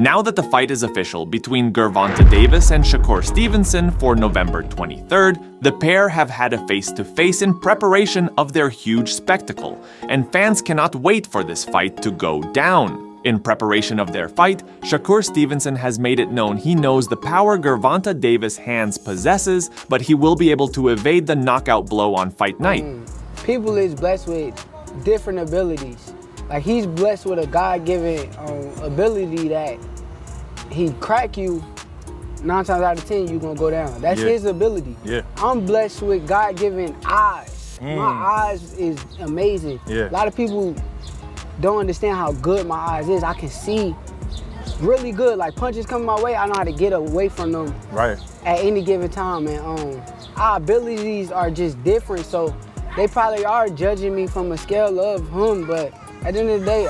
Now that the fight is official between Gervonta Davis and Shakur Stevenson for November 23rd, the pair have had a face-to-face in preparation of their huge spectacle, and fans cannot wait for this fight to go down. In preparation of their fight, Shakur Stevenson has made it known he knows the power Gervonta Davis' hands possesses, but he will be able to evade the knockout blow on fight night. People is blessed with different abilities. Like, he's blessed with a God-given ability that he crack you 9 times out of 10, you're gonna go down. That's his ability. I'm blessed with God-given eyes. My eyes is amazing. A lot of people don't understand how good my eyes is. I can see really good. Like, punches coming my way, I know how to get away from them at any given time. And our abilities are just different, so they probably are judging me from a scale of him, but at the end of the day,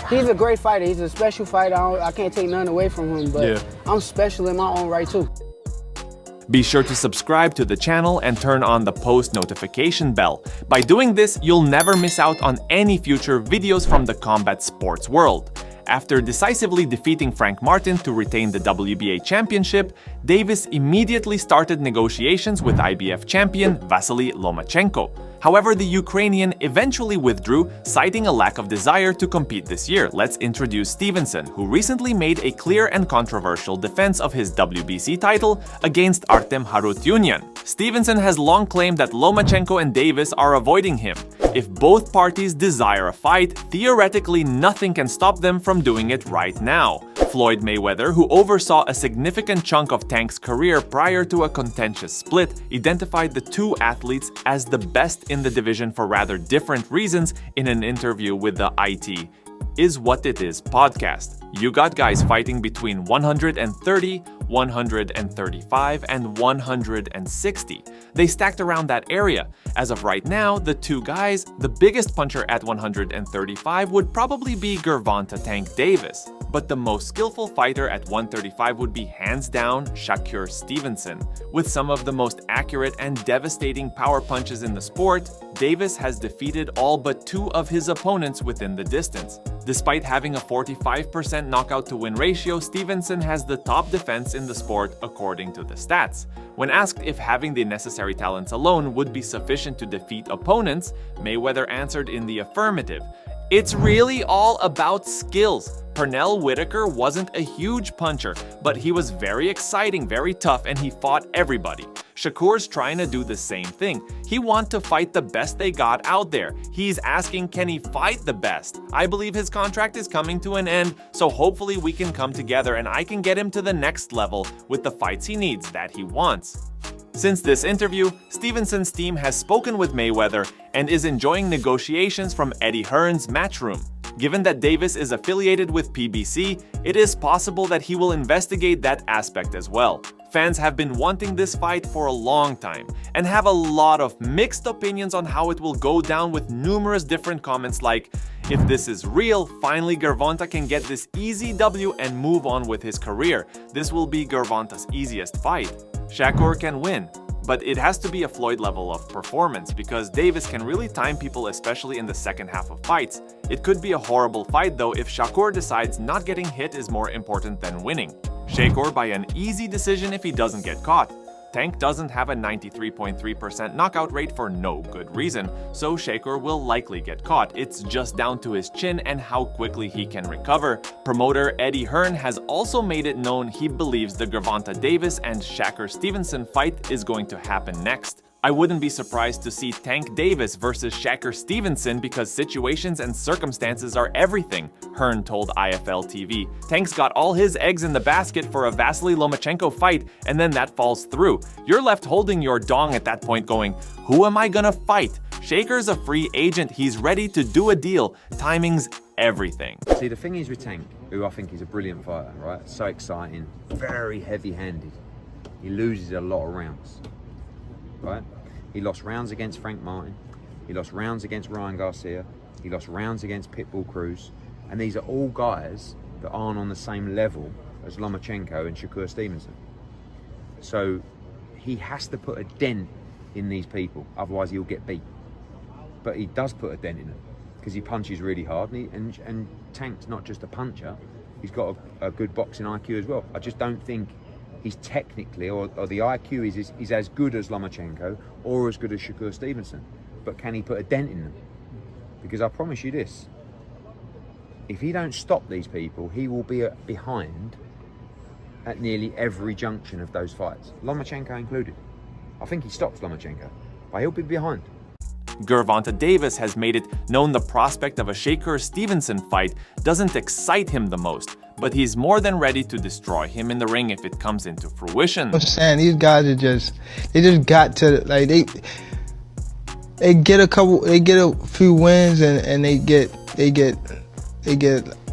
he's a great fighter. He's a special fighter. I can't take none away from him, but I'm special in my own right too. Be sure to subscribe to the channel and turn on the post notification bell. By doing this, you'll never miss out on any future videos from the combat sports world. After decisively defeating Frank Martin to retain the WBA championship, Davis immediately started negotiations with IBF champion Vasily Lomachenko. However, the Ukrainian eventually withdrew, citing a lack of desire to compete this year. Let's introduce Stevenson, who recently made a clear and controversial defense of his WBC title against Artem Harutyunyan. Stevenson has long claimed that Lomachenko and Davis are avoiding him. If both parties desire a fight, theoretically nothing can stop them from doing it right now. Floyd Mayweather, who oversaw a significant chunk of Tank's career prior to a contentious split, identified the two athletes as the best in the division for rather different reasons in an interview with the IT Is What It Is podcast. You got guys fighting between 130, 135, and 160. They stacked around that area. As of right now, the two guys, the biggest puncher at 135 would probably be Gervonta Tank Davis. But the most skillful fighter at 135 would be hands down Shakur Stevenson. With some of the most accurate and devastating power punches in the sport, Davis has defeated all but 2 of his opponents within the distance. Despite having a 45% knockout to win ratio, Stevenson has the top defense in the sport according to the stats. When asked if having the necessary talents alone would be sufficient to defeat opponents, Mayweather answered in the affirmative. It's really all about skills. Pernell Whitaker wasn't a huge puncher, but he was very exciting, very tough, and he fought everybody. Shakur's trying to do the same thing. He wants to fight the best they got out there. He's asking, can he fight the best? I believe his contract is coming to an end, so hopefully we can come together and I can get him to the next level with the fights he needs, that he wants. Since this interview, Stevenson's team has spoken with Mayweather and is enjoying negotiations from Eddie Hearn's Matchroom. Given that Davis is affiliated with PBC, it is possible that he will investigate that aspect as well. Fans have been wanting this fight for a long time and have a lot of mixed opinions on how it will go down, with numerous different comments like, if this is real, finally Gervonta can get this easy W and move on with his career. This will be Gervonta's easiest fight. Shakur can win, but it has to be a Floyd level of performance because Davis can really time people, especially in the second half of fights. It could be a horrible fight though if Shakur decides not getting hit is more important than winning. Shakur by an easy decision if he doesn't get caught. Tank doesn't have a 93.3% knockout rate for no good reason, so Shakur will likely get caught. It's just down to his chin and how quickly he can recover. Promoter Eddie Hearn has also made it known he believes the Gervonta Davis and Shakur Stevenson fight is going to happen next. I wouldn't be surprised to see Tank Davis versus Shakur Stevenson because situations and circumstances are everything, Hearn told IFL TV. Tank's got all his eggs in the basket for a Vasily Lomachenko fight, and then that falls through. You're left holding your dong at that point going, who am I gonna fight? Shakur's a free agent, he's ready to do a deal. Timing's everything. See, the thing is with Tank, who I think is a brilliant fighter, right? So exciting, very heavy-handed. He loses a lot of rounds. Right? He lost rounds against Frank Martin, he lost rounds against Ryan Garcia, he lost rounds against Pitbull Cruz, and these are all guys that aren't on the same level as Lomachenko and Shakur Stevenson. So he has to put a dent in these people, otherwise he'll get beat. But he does put a dent in them because he punches really hard, and Tank's not just a puncher, he's got a good boxing IQ as well. I just don't think he's technically, or the IQ is as good as Lomachenko or as good as Shakur Stevenson. But can he put a dent in them? Because I promise you this, if he don't stop these people, he will be behind at nearly every junction of those fights, Lomachenko included. I think he stops Lomachenko, but he'll be behind. Gervonta Davis has made it known the prospect of a Shakur Stevenson fight doesn't excite him the most, but he's more than ready to destroy him in the ring if it comes into fruition. I'm saying these guys are they just got to, like, they get a few wins and they get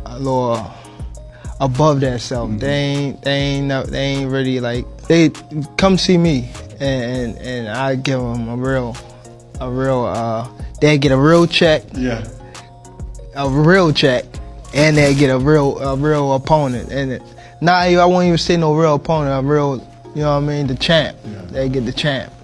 a little above themselves. They ain't really, like, they come see me and I give them they get a real check. Yeah. A real check, and they get a real opponent. And I won't even say no real opponent, a real, you know what I mean, the champ. Yeah. They get the champ.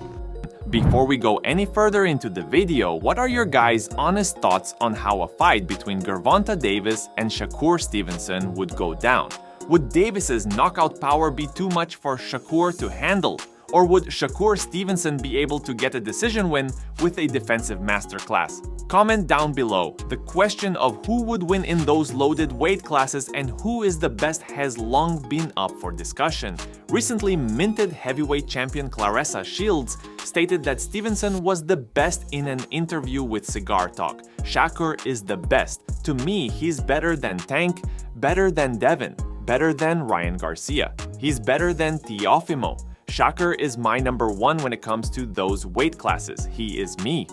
Before we go any further into the video, what are your guys' honest thoughts on how a fight between Gervonta Davis and Shakur Stevenson would go down? Would Davis's knockout power be too much for Shakur to handle? Or would Shakur Stevenson be able to get a decision win with a defensive masterclass? Comment down below. The question of who would win in those loaded weight classes and who is the best has long been up for discussion. Recently minted heavyweight champion Claressa Shields stated that Stevenson was the best in an interview with Cigar Talk. Shakur is the best. To me, he's better than Tank, better than Devin, better than Ryan Garcia. He's better than Teofimo. Shakur is my #1 when it comes to those weight classes. He is me.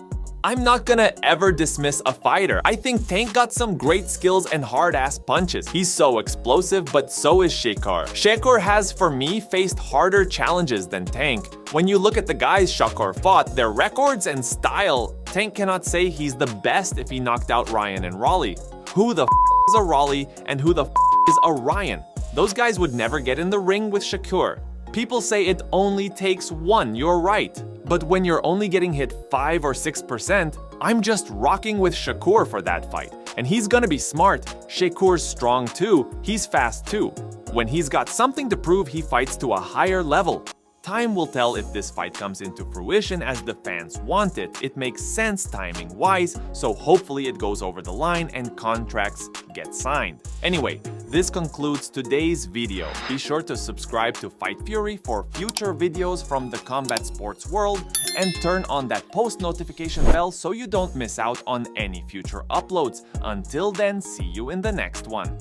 I'm not gonna ever dismiss a fighter. I think Tank got some great skills and hard-ass punches. He's so explosive, but so is Shakur. Shakur has, for me, faced harder challenges than Tank. When you look at the guys Shakur fought, their records and style, Tank cannot say he's the best if he knocked out Ryan and Raleigh. Who the is a Raleigh and who the is a Ryan? Those guys would never get in the ring with Shakur. People say it only takes one, you're right. But when you're only getting hit 5 or 6%, I'm just rocking with Shakur for that fight. And he's gonna be smart. Shakur's strong too, he's fast too. When he's got something to prove, he fights to a higher level. Time will tell if this fight comes into fruition as the fans want it. It makes sense timing-wise, so hopefully it goes over the line and contracts get signed. Anyway, this concludes today's video. Be sure to subscribe to Fight Fury for future videos from the combat sports world and turn on that post notification bell so you don't miss out on any future uploads. Until then, see you in the next one.